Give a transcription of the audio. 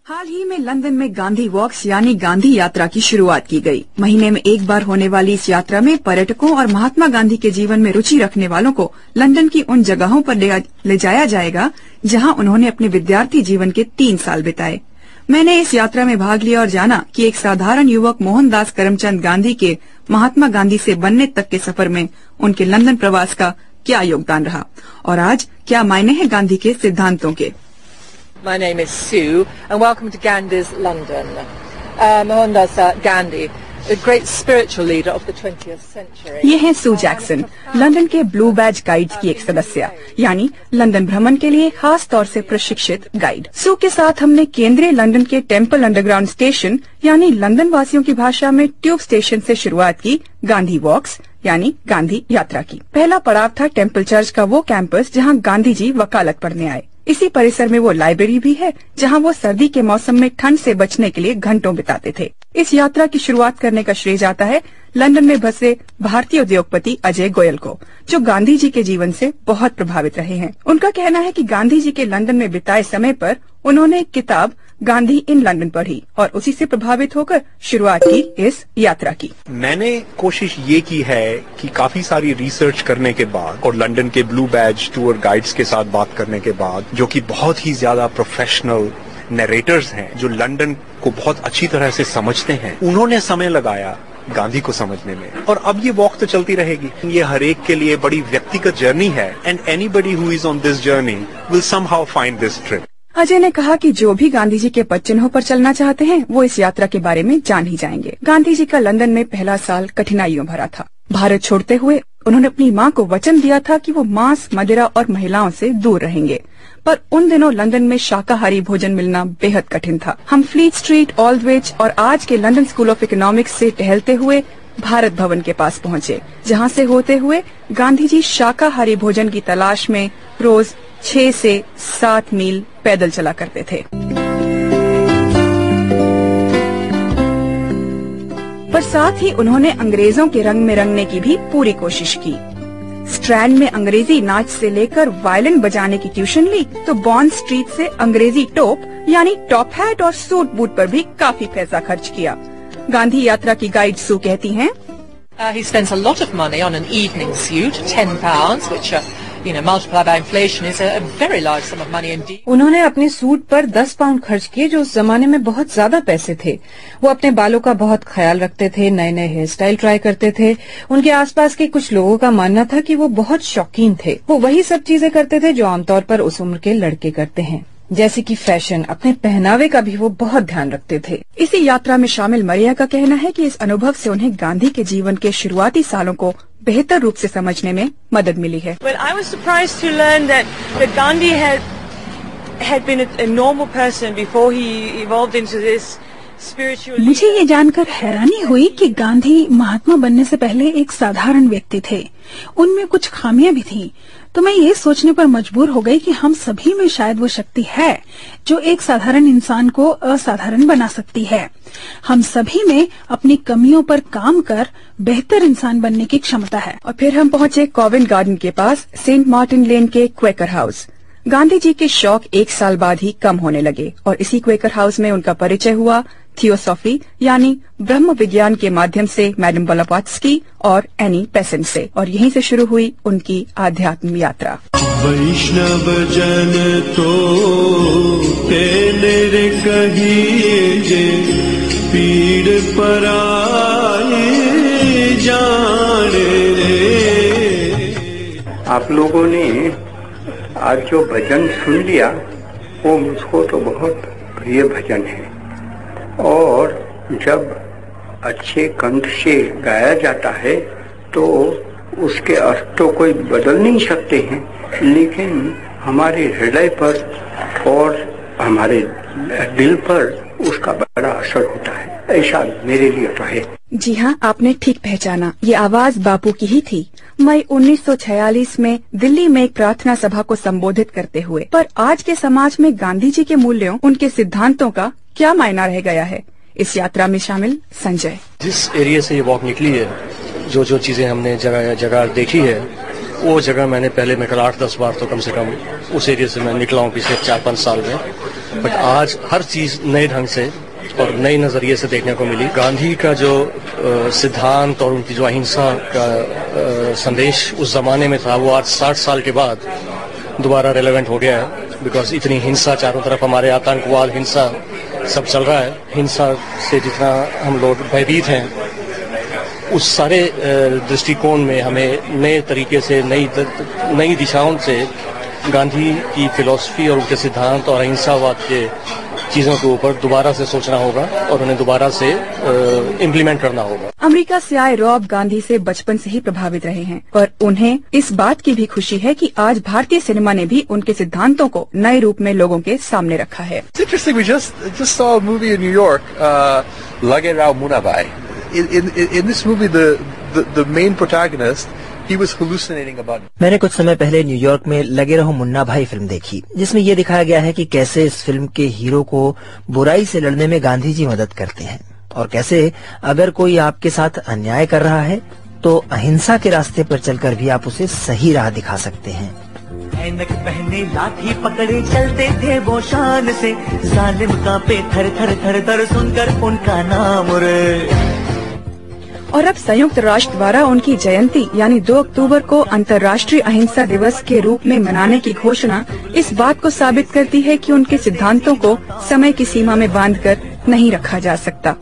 हाल ही में लंदन में गांधी वॉक्स यानी गांधी यात्रा की शुरुआत की गई। महीने में एक बार होने वाली इस यात्रा में पर्यटकों और महात्मा गांधी के जीवन में रुचि रखने वालों को लंदन की उन जगहों पर ले जाया जाएगा जहां उन्होंने अपने विद्यार्थी जीवन के 3 साल बिताए। मैंने इस यात्रा में भाग लिया और जाना कि एक साधारण युवक मोहनदास करमचंद गांधी के महात्मा गांधी से बनने तक के सफर में उनके लंदन प्रवास का क्या योगदान रहा और आज क्या मायने हैं गांधी के सिद्धांतों के। My name is Sue and welcome to Gandhi's London. Mohandas Gandhi, a great spiritual leader of the 20th century. ये है सू जैक्सन, लंदन के ब्लू बैज गाइड्स की एक सदस्य, यानी लंदन भ्रमण के लिए खास तौर से प्रशिक्षित गाइड। सू के साथ हमने केंद्रीय लंदन के टेम्पल अंडरग्राउंड स्टेशन यानी लंदन वासियों की भाषा में ट्यूब स्टेशन से शुरुआत की गांधी वॉक्स यानी गांधी यात्रा की। पहला पड़ाव था टेम्पल चर्च का वो कैंपस जहाँ गांधी जी वकालत पढ़ने आए। इसी परिसर में वो लाइब्रेरी भी है जहां वो सर्दी के मौसम में ठंड से बचने के लिए घंटों बिताते थे। इस यात्रा की शुरुआत करने का श्रेय जाता है लंदन में बसे भारतीय उद्योगपति अजय गोयल को, जो गांधी जी के जीवन से बहुत प्रभावित रहे हैं। उनका कहना है कि गांधी जी के लंदन में बिताए समय पर उन्होंने एक किताब गांधी इन लंदन पढ़ी और उसी से प्रभावित होकर शुरुआत की इस यात्रा की। मैंने कोशिश ये की है कि काफी सारी रिसर्च करने के बाद और लंदन के ब्लू बैज टूर गाइड्स के साथ बात करने के बाद, जो कि बहुत ही ज्यादा प्रोफेशनल नरेटर्स हैं, जो लंदन को बहुत अच्छी तरह से समझते हैं, उन्होंने समय लगाया गांधी को समझने में। और अब ये वॉक तो चलती रहेगी। ये हर एक के लिए बड़ी व्यक्तिगत जर्नी है and anybody who is on this journey will somehow find this trip. Ajay ने कहा कि जो भी गांधी जी के पद चिन्हों पर चलना चाहते हैं वो इस यात्रा के बारे में जान ही जाएंगे। गांधी जी का लंदन में पहला साल कठिनाइयों भरा था। भारत छोड़ते हुए उन्होंने अपनी मां को वचन दिया था कि वो मांस, मदिरा और महिलाओं से दूर रहेंगे, पर उन दिनों लंदन में शाकाहारी भोजन मिलना बेहद कठिन था। हम फ्लीट स्ट्रीट, ऑल्डविच और आज के लंदन स्कूल ऑफ इकोनॉमिक्स से टहलते हुए भारत भवन के पास पहुंचे, जहां से होते हुए गांधी जी शाकाहारी भोजन की तलाश में रोज 6 से 7 मील पैदल चला करते थे। पर साथ ही उन्होंने अंग्रेजों के रंग में रंगने की भी पूरी कोशिश की। स्ट्रैंड में अंग्रेजी नाच से लेकर वायलिन बजाने की ट्यूशन ली, तो बॉन्ड स्ट्रीट से अंग्रेजी टोप यानी टॉप हैट और सूट बूट पर भी काफी पैसा खर्च किया। गांधी यात्रा की गाइड सू कहती हैं, He spends a lot of money on an evening suit, £10, which multiplied by inflation is a very large sum of money indeed. उन्होंने अपने सूट पर 10 पाउंड खर्च किए, जो उस जमाने में बहुत ज्यादा पैसे थे। वो अपने बालों का बहुत ख्याल रखते थे, नए नए हेयर स्टाइल ट्राई करते थे। उनके आसपास के कुछ लोगों का मानना था कि वो बहुत शौकीन थे। वो वही सब चीजें करते थे जो आमतौर पर उस उम्र के लड़के करते हैं, जैसे कि फैशन। अपने पहनावे का भी वो बहुत ध्यान रखते थे। इसी यात्रा में शामिल मरिया का कहना है कि इस अनुभव से उन्हें गांधी के जीवन के शुरुआती सालों को बेहतर रूप से समझने में मदद मिली है। Well, I was surprised to learn that Gandhi had been a normal person before he evolved into this spiritual. मुझे ये जानकर हैरानी हुई कि गांधी महात्मा बनने से पहले एक साधारण व्यक्ति थे। उनमें कुछ खामियां भी थीं, तो मैं ये सोचने पर मजबूर हो गई कि हम सभी में शायद वो शक्ति है जो एक साधारण इंसान को असाधारण बना सकती है। हम सभी में अपनी कमियों पर काम कर बेहतर इंसान बनने की क्षमता है। और फिर हम पहुंचे कॉवेंट गार्डन के पास सेंट मार्टिन लेन के क्वेकर हाउस। गांधी जी के शौक 1 साल बाद ही कम होने लगे और इसी क्वेकर हाउस में उनका परिचय हुआ थियोसॉफी यानी ब्रह्म विज्ञान के माध्यम से मैडम ब्लवात्स्की और एनी बेसेंट से, और यहीं से शुरू हुई उनकी आध्यात्म यात्रा। वैष्णव जन तो तेरे कहिए पीड़ पराए जाने रे। आप लोगों ने आज जो भजन सुन लिया वो मुझको तो बहुत प्रिय भजन है, और जब अच्छे कंठ से गाया जाता है तो उसके अर्थ तो कोई बदल नहीं सकते हैं, लेकिन हमारे हृदय पर और हमारे दिल पर उसका बड़ा असर होता है। ऐसा मेरे लिए तो है। जी हाँ, आपने ठीक पहचाना, ये आवाज बापू की ही थी। मई 1946 में दिल्ली में एक प्रार्थना सभा को संबोधित करते हुए। पर आज के समाज में गांधी जी के मूल्यों, उनके सिद्धांतों का क्या मायना रह गया है? इस यात्रा में शामिल संजय। जिस एरिया से ये वॉक निकली है, जो चीजें हमने जगह देखी है, वो जगह मैंने पहले 8-10 बार तो कम से कम उस एरिया से मैं निकला हूँ पिछले 4-5 साल में। बट आज हर चीज नए ढंग से और नए नजरिए से देखने को मिली। गांधी का जो सिद्धांत और उनकी जो अहिंसा का संदेश उस जमाने में था, वो आज 60 साल के बाद दोबारा रेलेवेंट हो गया है। बिकॉज इतनी हिंसा चारों तरफ, हमारे आतंकवाद, हिंसा सब चल रहा है। हिंसा से जितना हम लोग भयभीत हैं, उस सारे दृष्टिकोण में हमें नए तरीके से, नई दिशाओं से गांधी की फिलॉसफी और उनके सिद्धांत और अहिंसावाद के चीजों के ऊपर दोबारा से सोचना होगा और उन्हें दोबारा से इम्प्लीमेंट करना होगा। अमेरिका से आए रॉब गांधी से बचपन से ही प्रभावित रहे हैं और उन्हें इस बात की भी खुशी है कि आज भारतीय सिनेमा ने भी उनके सिद्धांतों को नए रूप में लोगों के सामने रखा है। It's interesting. We just saw a movie in New York, Lage Rao Munnabai. In this movie, the main protagonist, he was hallucinating about. मैंने कुछ समय पहले न्यूयॉर्क में लगे रहो मुन्ना भाई फिल्म देखी, जिसमें ये दिखाया गया है कि कैसे इस फिल्म के हीरो को बुराई से लड़ने में गांधी जी मदद करते हैं और कैसे अगर कोई आपके साथ अन्याय कर रहा है तो अहिंसा के रास्ते पर चलकर भी आप उसे सही राह दिखा सकते हैं। ऐनक पहने लाठी पकड़े चलते थे वो शान से, जालिम कांपे थर थर थर थर सुनकर उनका नाम रे। और अब संयुक्त राष्ट्र द्वारा उनकी जयंती यानी 2 अक्टूबर को अंतर्राष्ट्रीय अहिंसा दिवस के रूप में मनाने की घोषणा इस बात को साबित करती है कि उनके सिद्धांतों को समय की सीमा में बांधकर नहीं रखा जा सकता।